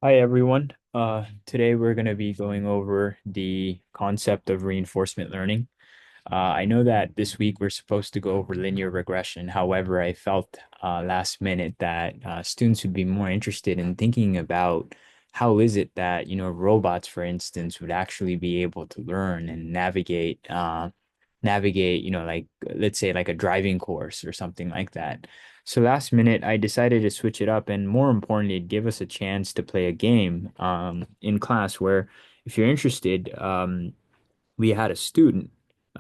Hi everyone. Today we're going to be going over the concept of reinforcement learning. I know that this week we're supposed to go over linear regression. However, I felt last minute that students would be more interested in thinking about how is it that, robots, for instance, would actually be able to learn and navigate, like let's say like a driving course or something like that. So last minute, I decided to switch it up, and more importantly, give us a chance to play a game in class where, if you're interested, we had a student,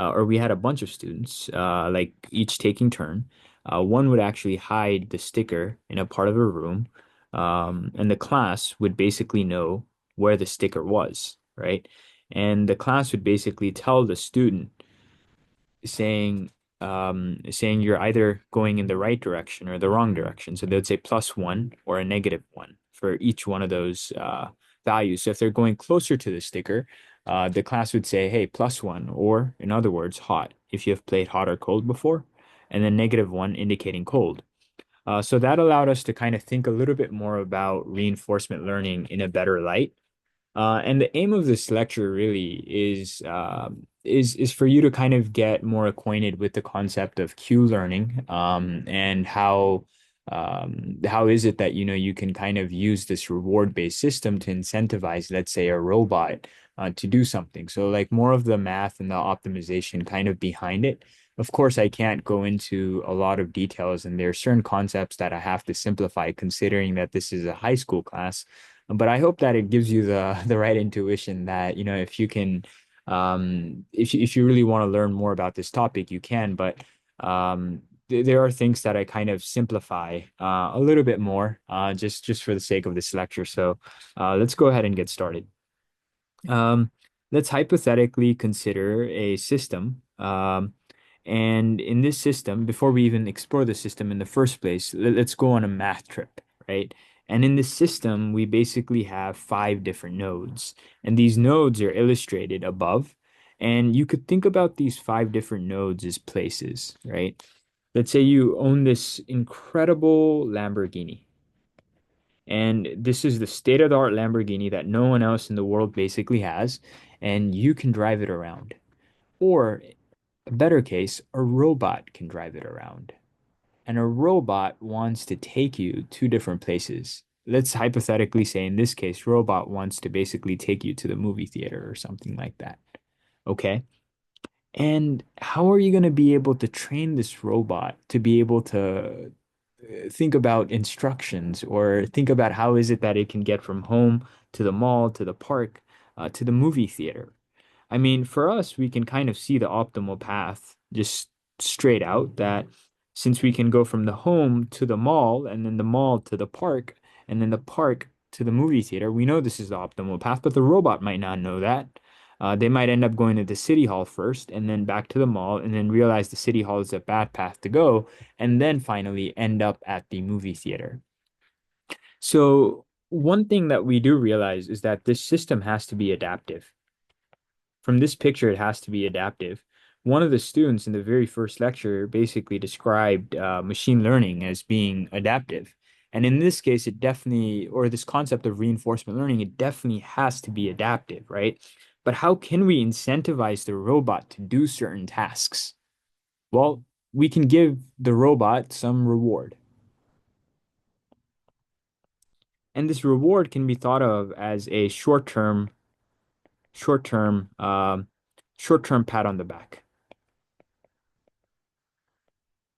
or we had a bunch of students, like each taking turn. One would actually hide the sticker in a part of a room, and the class would basically know where the sticker was, right? And the class would basically tell the student saying saying you're either going in the right direction or the wrong direction. So they'd say +1 or a -1 for each one of those values. So if they're going closer to the sticker, the class would say, hey, +1, or in other words, hot, if you have played hot or cold before, and then -1 indicating cold. So that allowed us to kind of think a little bit more about reinforcement learning in a better light. And the aim of this lecture really is for you to kind of get more acquainted with the concept of Q learning, and how is it that you can kind of use this reward-based system to incentivize, let's say, a robot to do something. So like more of the math and the optimization kind of behind it. Of course, I can't go into a lot of details, and there are certain concepts that I have to simplify, considering that this is a high school class. But I hope that it gives you the right intuition that, if you can, if you really want to learn more about this topic, you can. But there are things that I kind of simplify a little bit more, just for the sake of this lecture. So let's go ahead and get started. Um, let's hypothetically consider a system. And in this system, before we even explore the system in the first place, let's go on a math trip, right? And in this system, we basically have five different nodes. And these nodes are illustrated above. And you could think about these five different nodes as places, right? Let's say you own this incredible Lamborghini. And this is the state-of-the-art Lamborghini that no one else in the world basically has, and you can drive it around. Or, a better case, a robot can drive it around. And a robot wants to take you to different places. Let's hypothetically say in this case, robot wants to basically take you to the movie theater or something like that. Okay? And how are you going to be able to train this robot to be able to think about instructions, or think about how is it that it can get from home to the mall, to the park, to the movie theater? I mean, for us, we can kind of see the optimal path just straight out, that since we can go from the home to the mall, and then the mall to the park, and then the park to the movie theater, we know this is the optimal path, but the robot might not know that. They might end up going to the city hall first and then back to the mall, and then realize the city hall is a bad path to go, and then finally end up at the movie theater. So, one thing that we do realize is that this system has to be adaptive. From this picture, it has to be adaptive. One of the students in the very first lecture basically described machine learning as being adaptive. And in this case, it definitely, or this concept of reinforcement learning, it definitely has to be adaptive, right? But how can we incentivize the robot to do certain tasks? Well, we can give the robot some reward. And this reward can be thought of as a short-term, short-term pat on the back,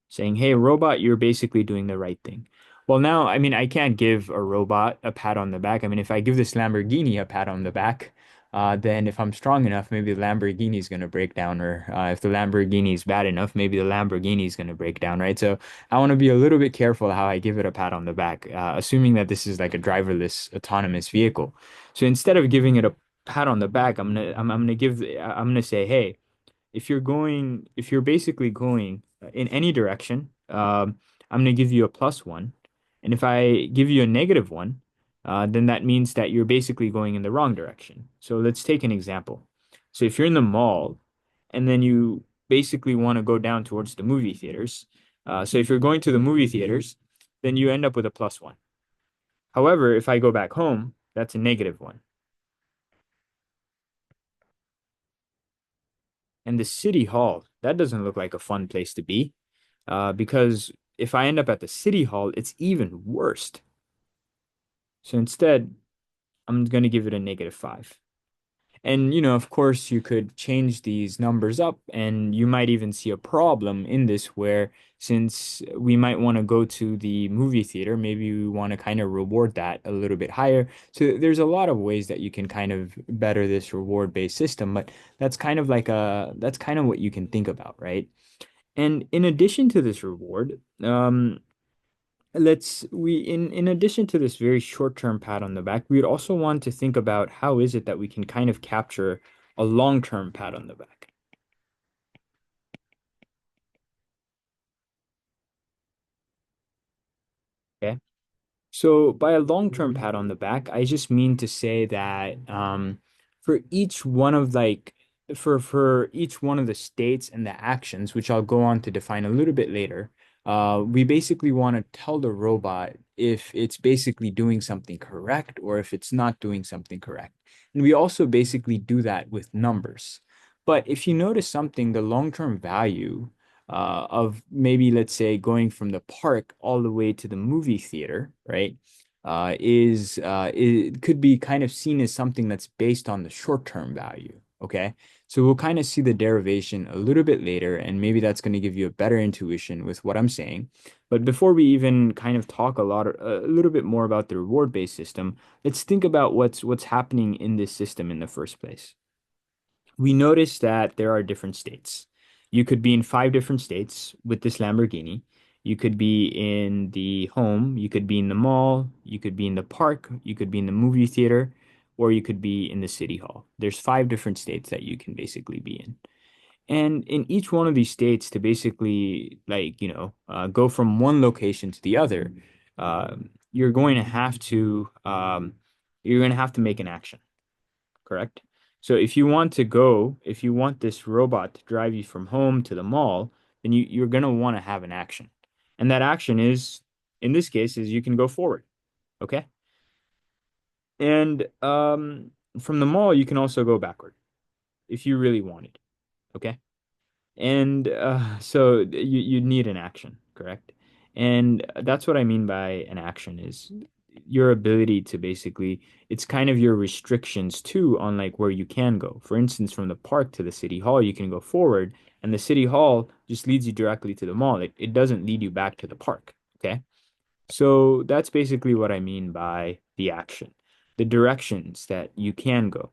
saying, "Hey, robot, you're basically doing the right thing." Well, now, I mean, I can't give a robot a pat on the back. I mean, if I give this Lamborghini a pat on the back, then if I'm strong enough, maybe the Lamborghini is going to break down, or if the Lamborghini is bad enough, maybe the Lamborghini is going to break down, right? So I want to be a little bit careful how I give it a pat on the back, assuming that this is like a driverless autonomous vehicle. So instead of giving it a pat on the back, I'm gonna say, hey, if you're basically going in any direction, I'm going to give you a +1. And if I give you a -1, then that means that you're basically going in the wrong direction. So let's take an example. So if you're in the mall and then you basically want to go down towards the movie theaters, so if you're going to the movie theaters, then you end up with a +1. However, if I go back home, That's a negative one. And the city hall, that doesn't look like a fun place to be. Because if I end up at the city hall, it's even worse. So instead, I'm going to give it a -5. And, of course, you could change these numbers up, and you might even see a problem in this where since we might want to go to the movie theater, maybe we want to kind of reward that a little bit higher. So there's a lot of ways that you can kind of better this reward-based system, but that's kind of what you can think about, right? And in addition to this reward, in addition to this very short-term pat on the back, we would also want to think about how is it that we can kind of capture a long-term pat on the back. Okay. So by a long-term pat on the back, I just mean to say that for each one of like for each one of the states and the actions, which I'll go on to define a little bit later, we basically want to tell the robot if it's basically doing something correct or if it's not doing something correct. And we also basically do that with numbers. But if you notice something, the long-term value of maybe, let's say, going from the park all the way to the movie theater, right? It could be kind of seen as something that's based on the short-term value. Okay. So we'll kind of see the derivation a little bit later, and maybe that's going to give you a better intuition with what I'm saying. But before we even kind of talk a little bit more about the reward-based system, let's think about what's happening in this system in the first place. We notice that there are different states. You could be in 5 different states with this Lamborghini. You could be in the home, you could be in the mall, you could be in the park, you could be in the movie theater, or you could be in the city hall. There's 5 different states that you can basically be in. And in each one of these states, to basically go from one location to the other, you're going to have to make an action, correct? So if you want this robot to drive you from home to the mall, then you're going to want to have an action. And that action is, in this case, is you can go forward. Okay. And from the mall, you can also go backward if you really wanted. Okay. And so you need an action, correct? And that's what I mean by an action is your ability to basically, it's kind of your restrictions too on like where you can go. For instance, from the park to the city hall, you can go forward, and the city hall just leads you directly to the mall. It doesn't lead you back to the park. Okay. So that's basically what I mean by the action, the directions that you can go.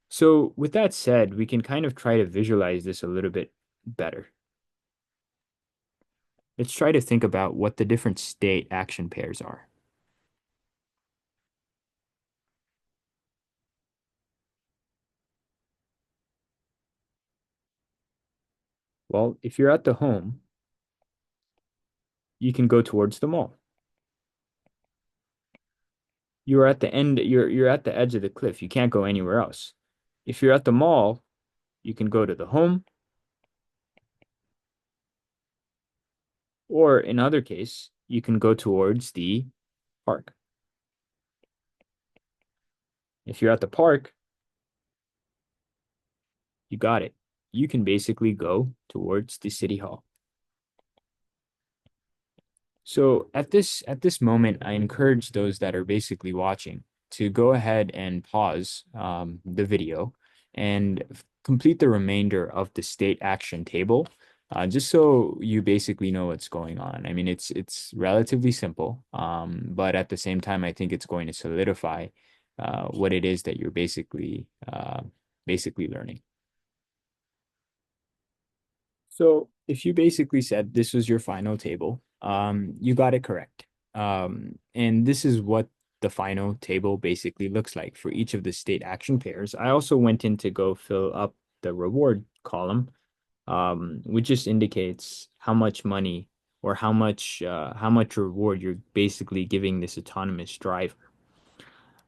So with that said, we can kind of try to visualize this a little bit better. Let's try to think about what the different state action pairs are. Well, if you're at the home, you can go towards the mall. You're at the end, you're at the edge of the cliff. You can't go anywhere else. If you're at the mall, you can go to the home, or in other case, you can go towards the park. If you're at the park, you got it. You can basically go towards the city hall. So at this moment, I encourage those that are basically watching to go ahead and pause the video and complete the remainder of the state action table, just so you basically know what's going on. I mean, it's relatively simple, but at the same time, I think it's going to solidify what it is that you're basically learning. So if you basically said this was your final table, you got it correct. And this is what the final table basically looks like for each of the state action pairs. I also went in to go fill up the reward column, which just indicates how much money or how much reward you're basically giving this autonomous driver.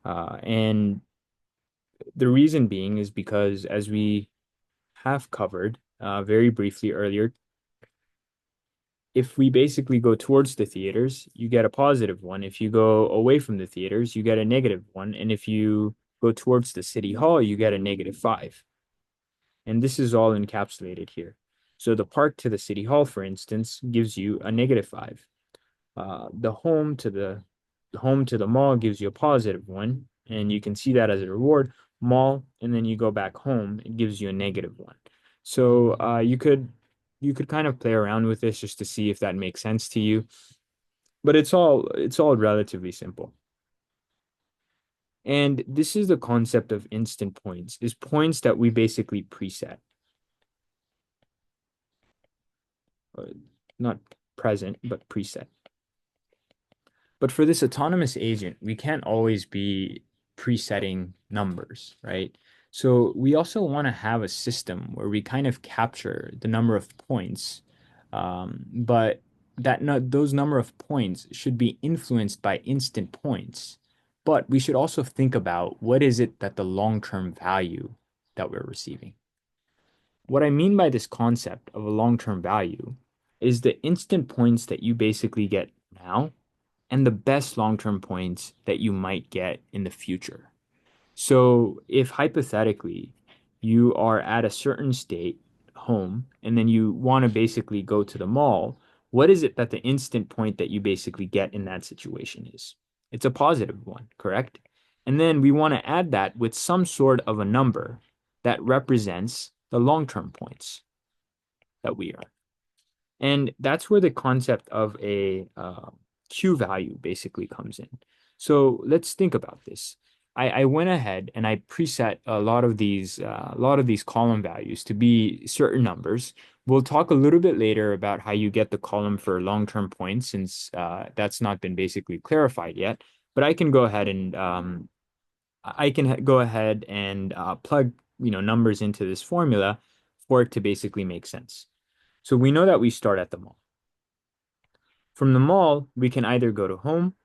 And the reason being is because as we have covered very briefly earlier, if we basically go towards the theaters, you get a positive one. If you go away from the theaters, you get a negative one. And if you go towards the city hall, you get a negative 5. And this is all encapsulated here. So the park to the city hall, for instance, gives you a negative 5. The home to the mall gives you a +1, and you can see that as a reward. Mall, and then you go back home, it gives you a -1. So you could kind of play around with this just to see if that makes sense to you. But it's all relatively simple. And this is the concept of instant points, is points that we basically preset. Not present, but preset. But for this autonomous agent, we can't always be presetting numbers, right? So we also want to have a system where we kind of capture the number of points, but that no, those number of points should be influenced by instant points. But we should also think about what is it that the long-term value that we're receiving. What I mean by this concept of a long-term value is the instant points that you basically get now and the best long-term points that you might get in the future. So if hypothetically you are at a certain state home and then you want to basically go to the mall, what is it that the instant point that you basically get in that situation is? It's a positive one, correct? And then we want to add that with some sort of a number that represents the long-term points that we earn. And that's where the concept of a Q value basically comes in. So let's think about this. I went ahead and I preset a lot of these column values to be certain numbers. We'll talk a little bit later about how you get the column for long-term points since that's not been basically clarified yet. But I can go ahead and plug numbers into this formula for it to basically make sense. So we know that we start at the mall. From the mall, we can either go to home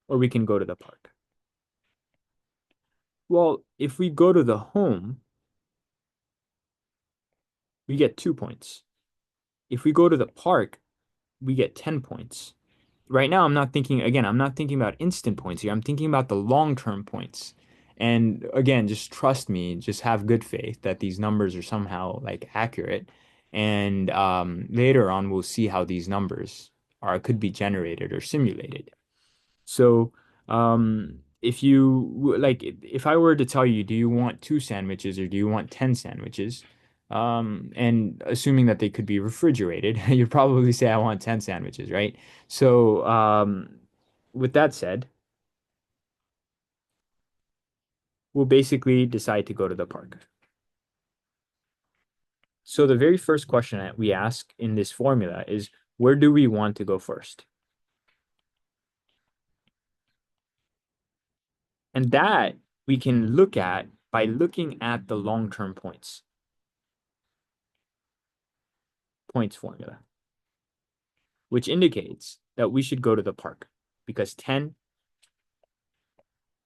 or we can go to the park. Well, if we go to the home, we get 2 points. If we go to the park, we get 10 points. Right now, I'm not thinking about instant points here. I'm thinking about the long-term points. And again, just trust me, just have good faith that these numbers are somehow like accurate. And later on, we'll see how these numbers could be generated or simulated. So, if I were to tell you, do you want 2 sandwiches or do you want 10 sandwiches? And assuming that they could be refrigerated, you'd probably say I want 10 sandwiches, right? So, with that said, we'll basically decide to go to the park. So the very first question that we ask in this formula is, where do we want to go first? And that we can look at by looking at the long-term points formula, which indicates that we should go to the park because 10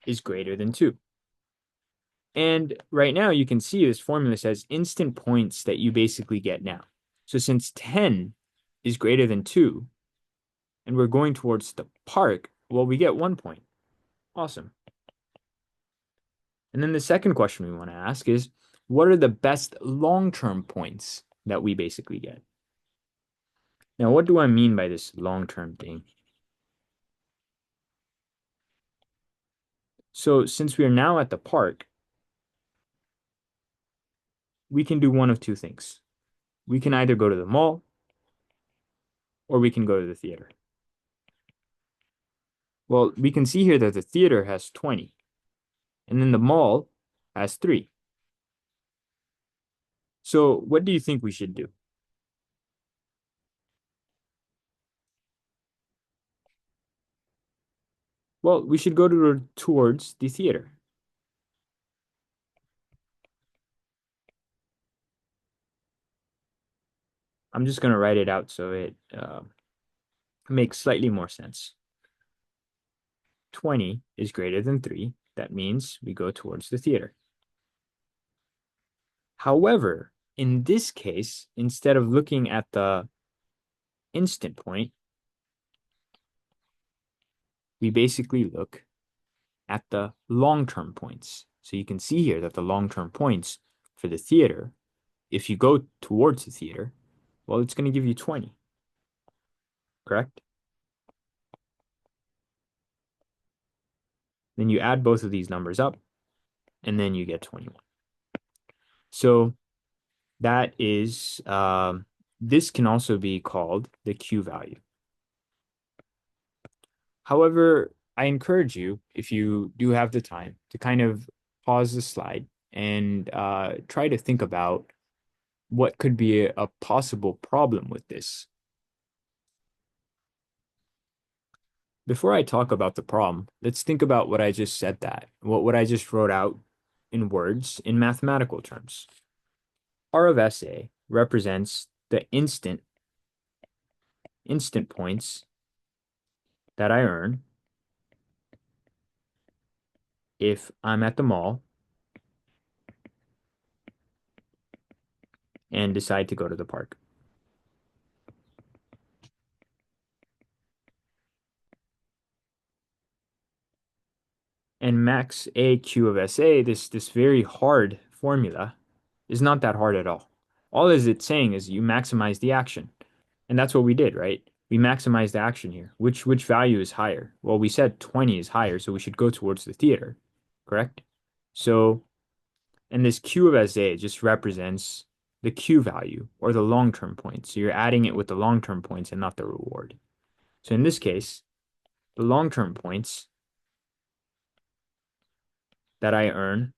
is greater than 2. And right now you can see this formula says instant points that you basically get now. So since 10 is greater than 2 and we're going towards the park, well, we get 1 point. Awesome. And then the second question we want to ask is, what are the best long-term points that we basically get? Now, what do I mean by this long-term thing? So since we are now at the park, we can do one of two things. We can either go to the mall or we can go to the theater. Well, we can see here that the theater has 20 and then the mall has 3. So what do you think we should do? Well, we should go towards the theater. I'm just going to write it out so it makes slightly more sense. 20 is greater than 3. That means we go towards the theater. However, in this case, instead of looking at the instant point, we basically look at the long-term points. So you can see here that the long-term points for the theater, if you go towards the theater, well, it's going to give you 20, correct? Then you add both of these numbers up, and then you get 21. So that is, this can also be called the Q value. However, I encourage you, if you do have the time, to kind of pause the slide and try to think about what could be a possible problem with this. Before I talk about the problem, let's think about what I just said what I just wrote out in words in mathematical terms. R of SA represents the instant points that I earn if I'm at the mall and decide to go to the park. And max AQ of SA, this very hard formula, is not that hard at all. All is it saying is you maximize the action. And that's what we did, right? We maximized the action here. Which value is higher? Well, we said 20 is higher, so we should go towards the theater, correct? So, and this Q of SA just represents the Q value or the long-term points. So you're adding it with the long-term points and not the reward. So in this case, the long-term points that I earn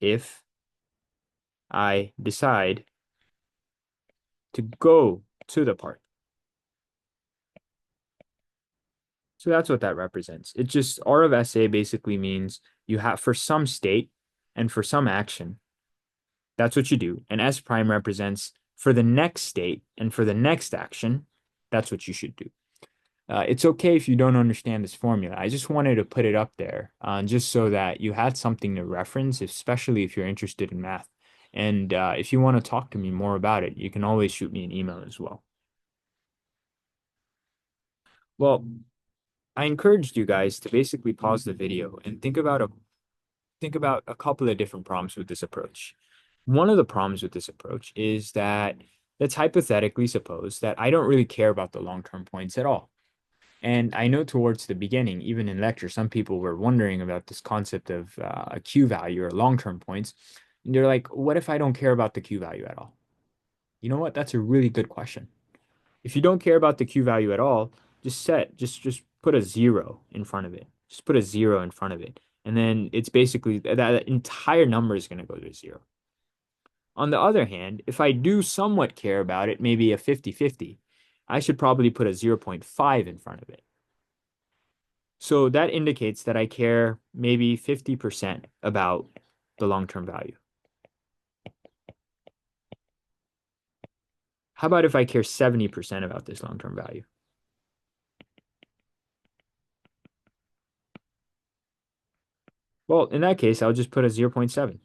if I decide to go to the park. So that's what that represents. It just, R of SA basically means you have for some state and for some action, that's what you do. And S prime represents for the next state and for the next action, that's what you should do. It's okay if you don't understand this formula. I just wanted to put it up there just so that you had something to reference, especially if you're interested in math. And if you want to talk to me more about it, you can always shoot me an email as well. Well, I encouraged you guys to basically pause the video and think about a couple of different problems with this approach. One of the problems with this approach is that let's hypothetically suppose that I don't really care about the long-term points at all. And I know towards the beginning, even in lecture, some people were wondering about this concept of a Q value or long-term points. And they're like, what if I don't care about the Q value at all? You know what? That's a really good question. If you don't care about the Q value at all, just put a zero in front of it. Just put a zero in front of it. And then it's basically that entire number is going to go to zero. On the other hand, if I do somewhat care about it, maybe a 50-50, I should probably put a 0.5 in front of it. So that indicates that I care maybe 50% about the long-term value. How about if I care 70% about this long-term value? Well, in that case, I'll just put a 0.7.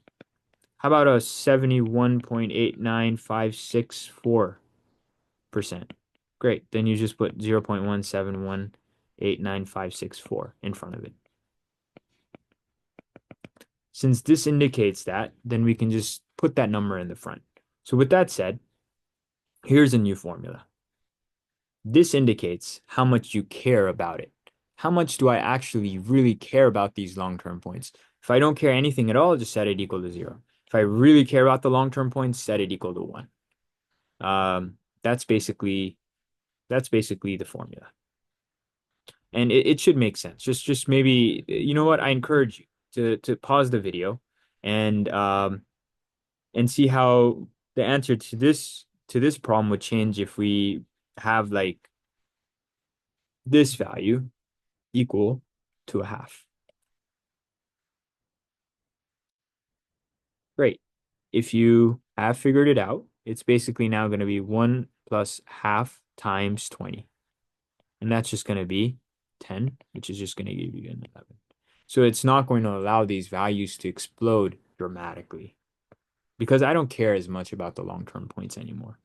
How about a 71.89564%? Great. Then you just put 0.1718956 in front of it. Since this indicates that, then we can just put that number in the front. So with that said, here's a new formula. This indicates how much you care about it. How much do I actually really care about these long-term points? If I don't care anything at all, just set it equal to 0. If I really care about the long-term points, set it equal to 1. That's basically the formula. And it should make sense. Just maybe, you know what? I encourage you to pause the video and see how the answer to this problem would change if we have like this value equal to a half. Great. If you have figured it out, it's basically now going to be 1 plus half times 20. And that's just going to be 10, which is just going to give you an 11. So it's not going to allow these values to explode dramatically because I don't care as much about the long-term points anymore.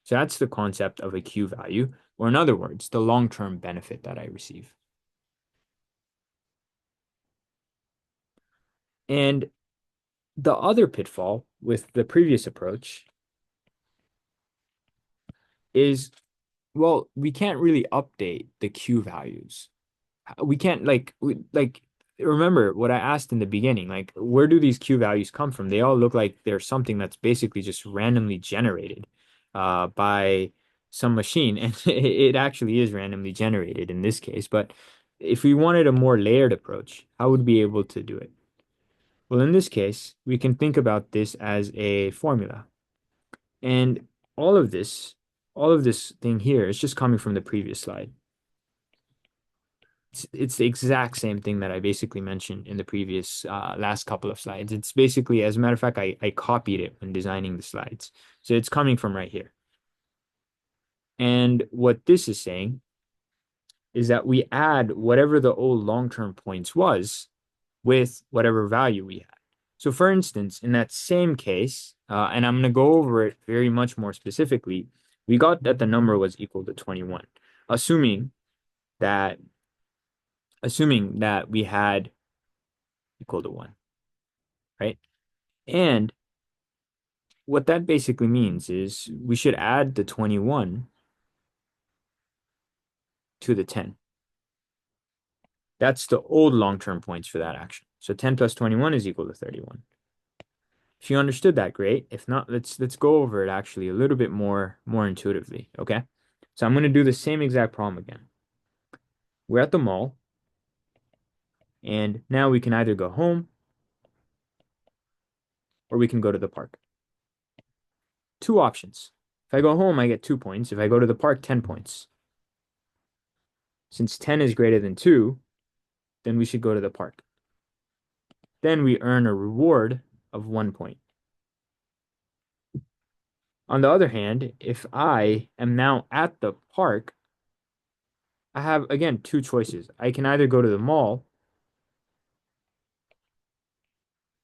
So that's the concept of a Q value, or in other words, the long-term benefit that I receive. And the other pitfall with the previous approach is, well, we can't really update the Q values. We can't like remember what I asked in the beginning, like where do these Q values come from? They all look like they're something that's basically just randomly generated by some machine, and it actually is randomly generated in this case. But if we wanted a more layered approach, how would we be able to do it? Well, in this case, we can think about this as a formula. And all of this, all of this thing here is just coming from the previous slide. It's the exact same thing that I basically mentioned in the previous last couple of slides. It's basically, as a matter of fact, I copied it when designing the slides. So it's coming from right here. And what this is saying is that we add whatever the old long-term points was with whatever value we had. So for instance, in that same case, and I'm going to go over it very much more specifically, we got that the number was equal to 21, assuming that we had equal to 1, right? And what that basically means is we should add the 21 to the 10. That's the old long-term points for that action. So 10 plus 21 is equal to 31. If you understood that, great. If not, let's go over it actually a little bit more intuitively, okay? So I'm going to do the same exact problem again. We're at the mall, and now we can either go home or we can go to the park. Two options. If I go home, I get 2 points. If I go to the park, 10 points. Since 10 is greater than 2, then we should go to the park. Then we earn a reward of 1 point. On the other hand, if I am now at the park, I have, again, two choices. I can either go to the mall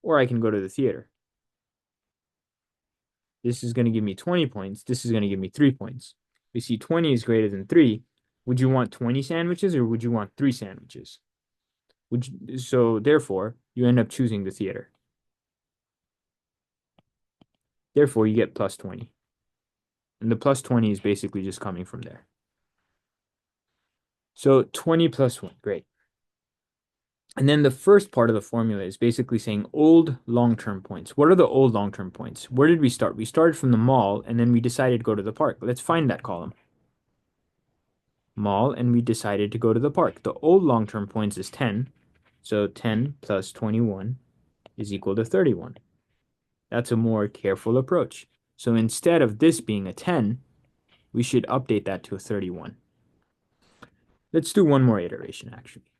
or I can go to the theater. This is going to give me 20 points. This is going to give me 3 points. We see 20 is greater than 3. Would you want 20 sandwiches or would you want 3 sandwiches? So therefore, you end up choosing the theater. Therefore, you get plus 20. And the plus 20 is basically just coming from there. So 20 plus 1, great. And then the first part of the formula is basically saying old long-term points. What are the old long-term points? Where did we start? We started from the mall, and then we decided to go to the park. Let's find that column. Mall, and we decided to go to the park. The old long-term points is 10. So 10 plus 21 is equal to 31. That's a more careful approach. So instead of this being a 10, we should update that to a 31. Let's do one more iteration, actually.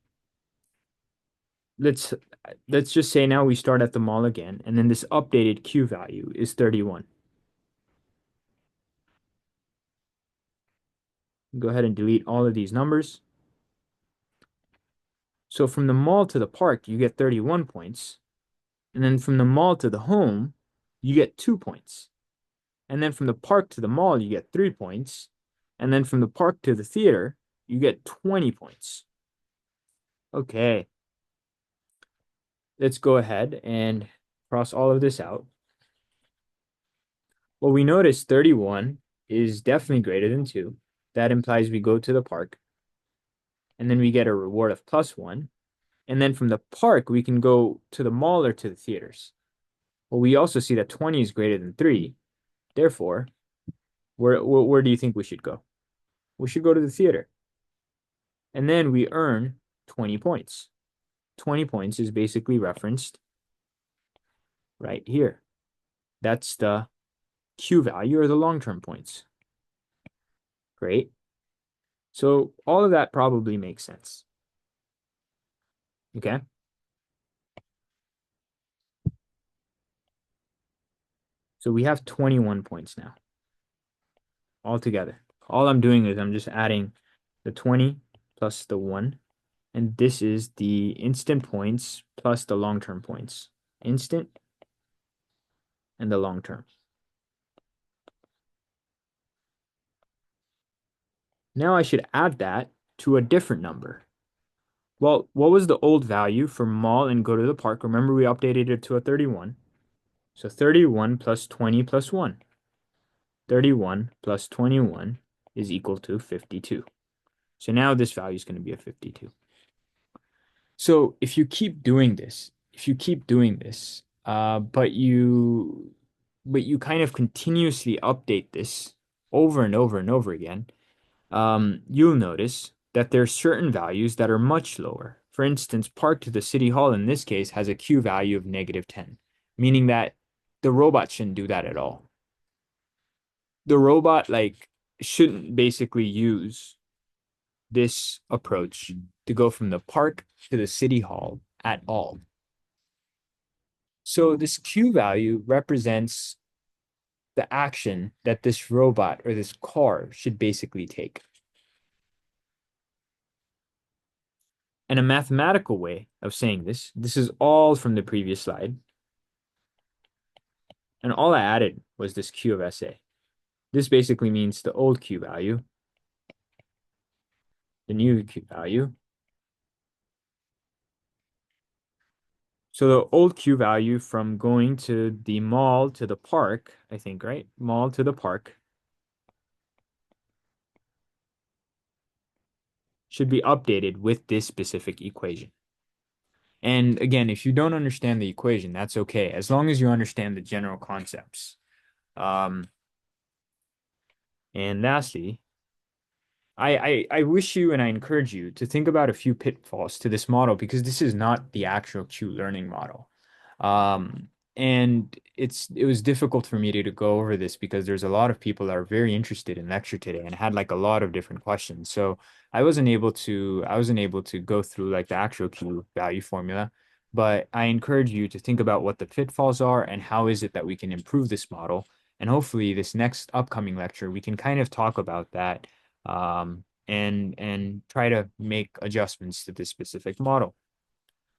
Let's just say now we start at the mall again, and then this updated Q value is 31. Go ahead and delete all of these numbers. So from the mall to the park, you get 31 points. And then from the mall to the home, you get 2 points. And then from the park to the mall, you get 3 points. And then from the park to the theater, you get 20 points. Okay. Let's go ahead and cross all of this out. Well, we notice 31 is definitely greater than 2. That implies we go to the park. And then we get a reward of plus 1. And then from the park, we can go to the mall or to the theaters. Well, we also see that 20 is greater than 3. Therefore, where do you think we should go? We should go to the theater. And then we earn 20 points. 20 points is basically referenced right here. That's the Q value or the long-term points. Great. So all of that probably makes sense. Okay. So we have 21 points now all together. All I'm doing is I'm just adding the 20 plus the 1, And this is the instant points plus the long-term points. Instant and the long term. Now I should add that to a different number. Well, what was the old value for mall and go to the park? Remember, we updated it to a 31. So 31 plus 20 plus 1. 31 plus 21 is equal to 52. So now this value is going to be a 52. So if you keep doing this, but you kind of continuously update this over and over and over again, you'll notice that there are certain values that are much lower. For instance, Park to the City Hall in this case has a Q value of -10, meaning that the robot shouldn't do that at all. The robot shouldn't basically use this approach to go from the park to the city hall at all. So this Q value represents the action that this robot or this car should basically take. And a mathematical way of saying this is all from the previous slide. And all I added was this Q of SA. This basically means the old Q value, the new Q value. So the old Q value from going to the mall to the park, I think, right? Mall to the park should be updated with this specific equation. And again, if you don't understand the equation, that's okay, as long as you understand the general concepts. And lastly, I wish you and I encourage you to think about a few pitfalls to this model because this is not the actual Q learning model. Um, and it was difficult for me to go over this because there's a lot of people that are very interested in lecture today and had like a lot of different questions. So I wasn't able to go through like the actual Q value formula, but I encourage you to think about what the pitfalls are and how is it that we can improve this model. And hopefully this next upcoming lecture, we can kind of talk about that and try to make adjustments to this specific model.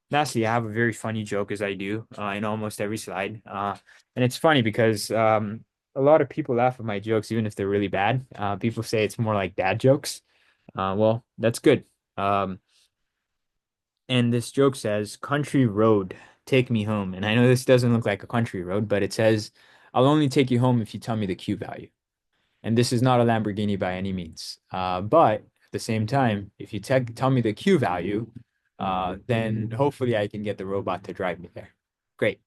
Lastly, I have a very funny joke as I do in almost every slide. And it's funny because a lot of people laugh at my jokes, even if they're really bad. People say it's more like dad jokes. Well, that's good. Um, and this joke says, "Country road, take me home." And I know this doesn't look like a country road, but it says, "I'll only take you home if you tell me the Q value." And this is not a Lamborghini by any means. But at the same time, if you tell me the Q value, then hopefully I can get the robot to drive me there. Great.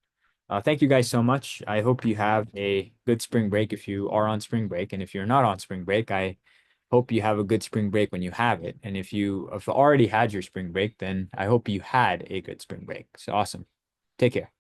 Thank you guys so much. I hope you have a good spring break if you are on spring break. And if you're not on spring break, I hope you have a good spring break when you have it. And if you have already had your spring break, then I hope you had a good spring break. So awesome. Take care.